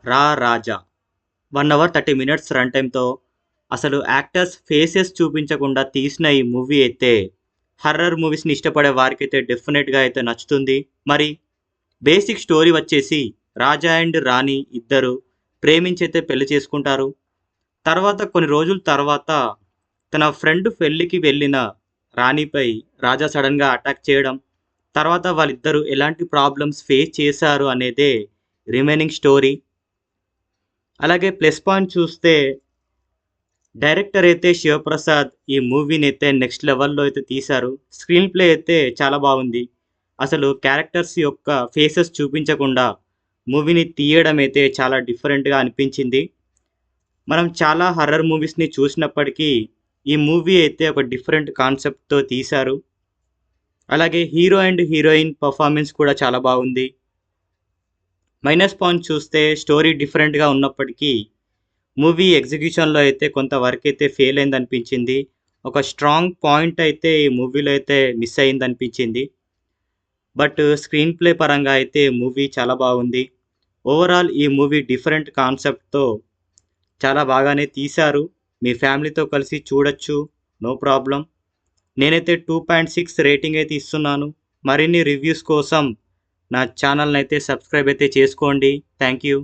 రాజా 1 hour 30 minutes run టైమ్‌తో అసలు actors faces చూపించకుండా తీసిన ఈ మూవీ అయితే హర్రర్ మూవీస్‌ని ఇష్టపడే వారికైతే డెఫినెట్‌గా అయితే నచ్చుతుంది. మరి బేసిక్ స్టోరీ వచ్చేసి రాజా అండ్ రాణి ఇద్దరు ప్రేమించైతే పెళ్లి చేసుకుంటారు. తర్వాత కొన్ని రోజుల తర్వాత తన ఫ్రెండ్ పెళ్ళికి వెళ్ళిన రాణిపై రాజా సడన్‌గా అటాక్ చేయడం, తర్వాత వాళ్ళిద్దరూ ఎలాంటి ప్రాబ్లమ్స్ ఫేస్ చేశారు అనేదే రిమైనింగ్ స్టోరీ. అలాగే ప్లస్ పాయింట్ చూస్తే డైరెక్టర్ అయితే శివప్రసాద్ ఈ మూవీని అయితే నెక్స్ట్ లెవెల్‌లో అయితే తీశారు. స్క్రీన్ ప్లే అయితే చాలా బాగుంది. అసలు క్యారెక్టర్స్ యొక్క ఫేసెస్ చూపించకుండా మూవీని తీయడం అయితే చాలా డిఫరెంట్‌గా అనిపించింది. మనం చాలా హర్రర్ మూవీస్‌ని చూసినప్పటికీ ఈ మూవీ అయితే ఒక డిఫరెంట్ కాన్సెప్ట్‌తో తీశారు. అలాగే హీరో అండ్ హీరోయిన్ పర్ఫార్మెన్స్ కూడా చాలా బాగుంది. మైనస్ పాయింట్ చూస్తే స్టోరీ డిఫరెంట్‌గా ఉన్నప్పటికీ మూవీ ఎగ్జిక్యూషన్‌లో అయితే కొంత వరకైతే ఫెయిల్ అయిందనిపించింది. ఒక స్ట్రాంగ్ పాయింట్ అయితే ఈ మూవీలో అయితే మిస్ అయిందనిపించింది. బట్ స్క్రీన్ ప్లే పరంగా అయితే మూవీ చాలా బాగుంది. ఓవరాల్ ఈ మూవీ డిఫరెంట్ కాన్సెప్ట్‌తో చాలా బాగానే తీశారు. మీ ఫ్యామిలీతో కలిసి చూడొచ్చు. No problem. నేనైతే 2.6 రేటింగ్ అయితే ఇస్తున్నాను. మరిన్ని రివ్యూస్ కోసం నా ఛానల్‌నైతే సబ్స్క్రైబ్ అయితే చేసుకోండి. Thank you.